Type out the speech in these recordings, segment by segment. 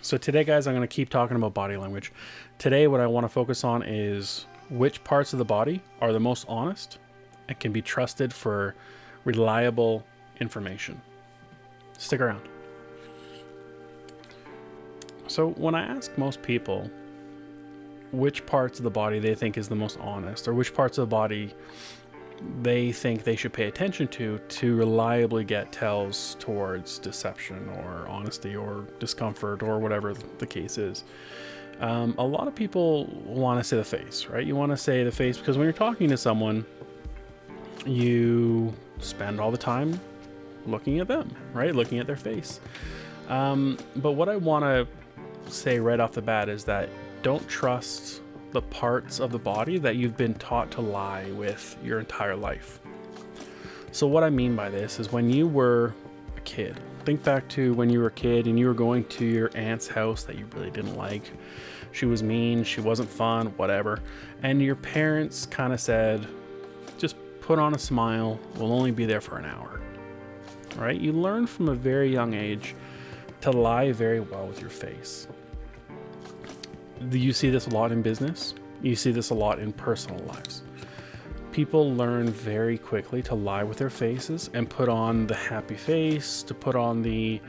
So today, guys, I'm going to keep talking about body language. Today, what I want to focus on is which parts of the body are the most honest and can be trusted for reliable information. Stick around. So when I ask most people which parts of the body they think is the most honest, or which parts of the body they think they should pay attention to reliably get tells towards deception or honesty or discomfort or whatever the case is, a lot of people want to say the face, right? You want to say the face because when you're talking to someone, you spend all the time looking at them, right? Looking at their face. But what I want to say right off the bat is that don't trust the parts of the body that you've been taught to lie with your entire life. So what I mean by this is when you were a kid, think back to when you were a kid and you were going to your aunt's house that you really didn't like. She was mean, she wasn't fun, whatever. And your parents kind of said, just put on a smile, we'll only be there for an hour. Right? You learn from a very young age to lie very well with your face. You see this a lot in business. You see this a lot in personal lives. People learn very quickly to lie with their faces and put on the happy face, to put on the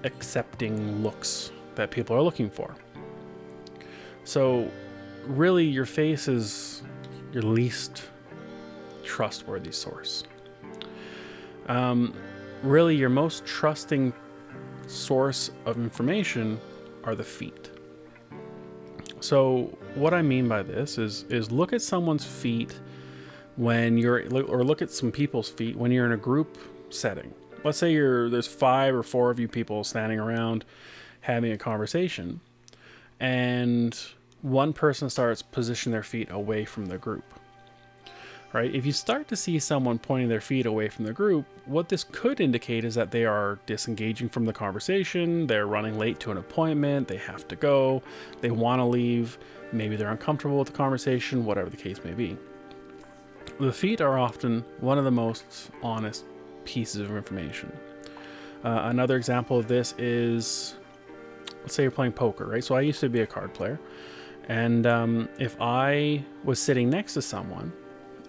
accepting looks that people are looking for. So really your face is your least trustworthy source. Really your most trusting source of information are the feet. So what I mean by this is look at someone's feet when or look at some people's feet when you're in a group setting. Let's say there's 5 or 4 of you people standing around having a conversation, and one person starts positioning their feet away from the group. Right? If you start to see someone pointing their feet away from the group, what this could indicate is that they are disengaging from the conversation, they're running late to an appointment, they have to go, they want to leave, maybe they're uncomfortable with the conversation, whatever the case may be. The feet are often one of the most honest pieces of information. Another example of this is, let's say you're playing poker, right? So I used to be a card player, and if I was sitting next to someone,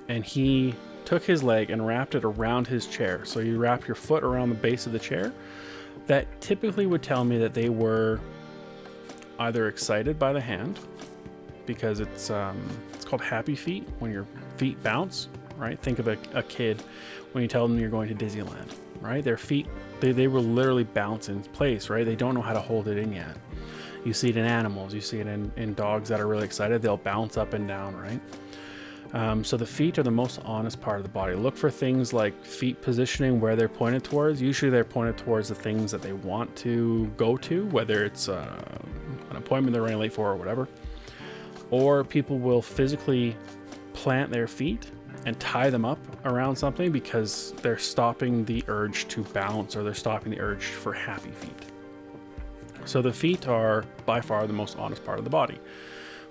and he took his leg and wrapped it around his chair. So you wrap your foot around the base of the chair. That typically would tell me that they were either excited by the hand, because it's called happy feet, when your feet bounce, right? Think of a kid when you tell them you're going to Disneyland, right? Their feet, they will literally bounce in place, right? They don't know how to hold it in yet. You see it in animals. You see it in dogs that are really excited. They'll bounce up and down, right? So the feet are the most honest part of the body. Look for things like feet positioning, where they're pointed towards. Usually they're pointed towards the things that they want to go to, whether it's an appointment they're running late for or whatever. Or people will physically plant their feet and tie them up around something because they're stopping the urge to bounce, or they're stopping the urge for happy feet. So the feet are by far the most honest part of the body.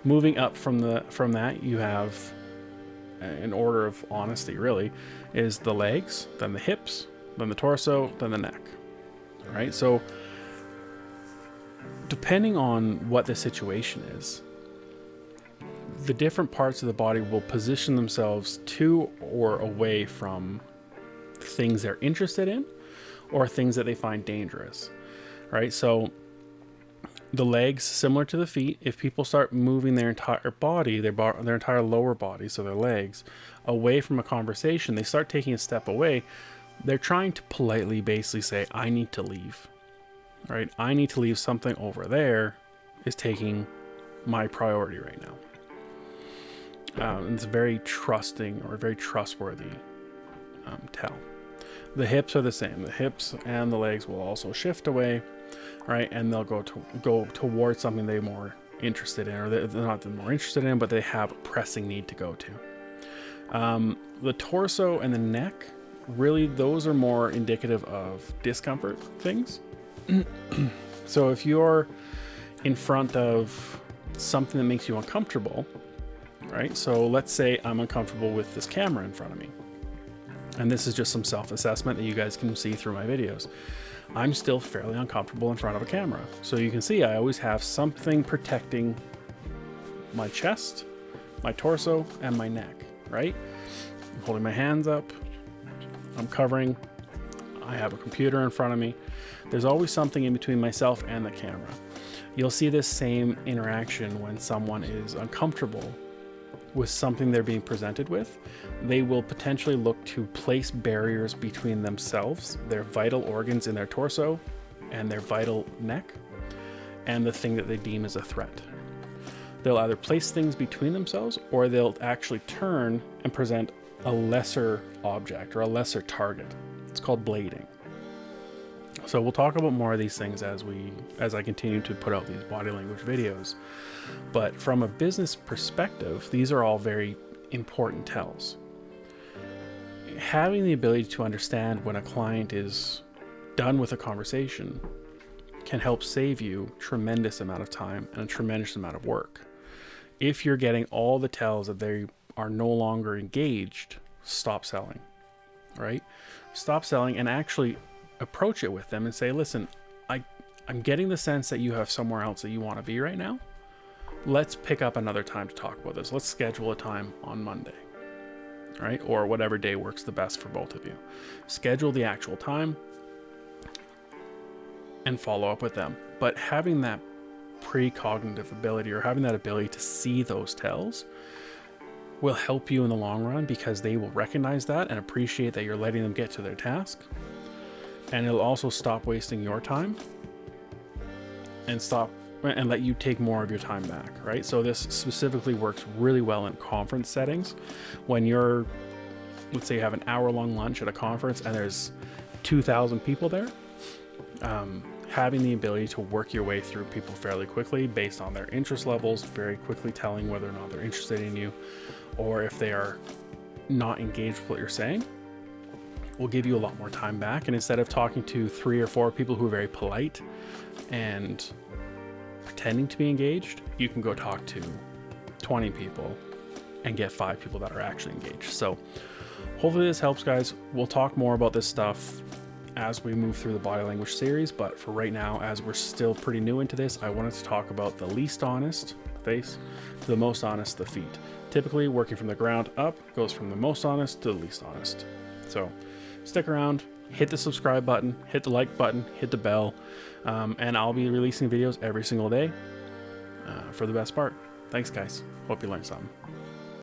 Moving up from that, you have, in order of honesty really, is the legs, then the hips, then the torso, then the neck. All right, so depending on what the situation is, the different parts of the body will position themselves to or away from things they're interested in or things that they find dangerous. Right? So the legs, similar to the feet, if people start moving their entire body, their entire lower body, so their legs, away from a conversation, they start taking a step away, they're trying to politely basically say, I need to leave. Right? I need to leave. Something over there is taking my priority right now. And it's very trusting or very trustworthy tell. The hips are the same. The hips and the legs will also shift away, right? And they'll go towards something they're more interested in, or they're not more interested in, but they have a pressing need to go to. The torso and the neck, really, those are more indicative of discomfort things. So if you're in front of something that makes you uncomfortable, right? So let's say I'm uncomfortable with this camera in front of me. And this is just some self-assessment that you guys can see through my videos. I'm still fairly uncomfortable in front of a camera. So you can see I always have something protecting my chest, my torso, and my neck, right? I'm holding my hands up, I'm covering, I have a computer in front of me. There's always something in between myself and the camera. You'll see this same interaction when someone is uncomfortable with something they're being presented with. They will potentially look to place barriers between themselves, their vital organs in their torso, and their vital neck, and the thing that they deem as a threat. They'll either place things between themselves, or they'll actually turn and present a lesser object or a lesser target. It's called blading. So we'll talk about more of these things as I continue to put out these body language videos. But from a business perspective, these are all very important tells. Having the ability to understand when a client is done with a conversation can help save you a tremendous amount of time and a tremendous amount of work. If you're getting all the tells that they are no longer engaged, stop selling, right? Stop selling and actually approach it with them and say, listen, I'm getting the sense that you have somewhere else that you want to be right now. Let's pick up another time to talk about this. Let's schedule a time on Monday, right? Or whatever day works the best for both of you. Schedule the actual time and follow up with them. But having that precognitive ability, or having that ability to see those tells, will help you in the long run, because they will recognize that and appreciate that you're letting them get to their task. And it'll also stop wasting your time and let you take more of your time back, right? So this specifically works really well in conference settings. When you're, let's say you have an hour-long lunch at a conference and there's 2,000 people there, having the ability to work your way through people fairly quickly based on their interest levels, very quickly telling whether or not they're interested in you, or if they are not engaged with what you're saying, will give you a lot more time back. And instead of talking to 3 or 4 people who are very polite and pretending to be engaged, you can go talk to 20 people and get 5 people that are actually engaged. So hopefully this helps, guys. We'll talk more about this stuff as we move through the body language series, but for right now, as we're still pretty new into this, I wanted to talk about the least honest, the face, to the most honest, the feet. Typically working from the ground up goes from the most honest to the least honest. So stick around, hit the subscribe button, hit the like button, hit the bell, and I'll be releasing videos every single day for the best part. Thanks, guys. Hope you learned something.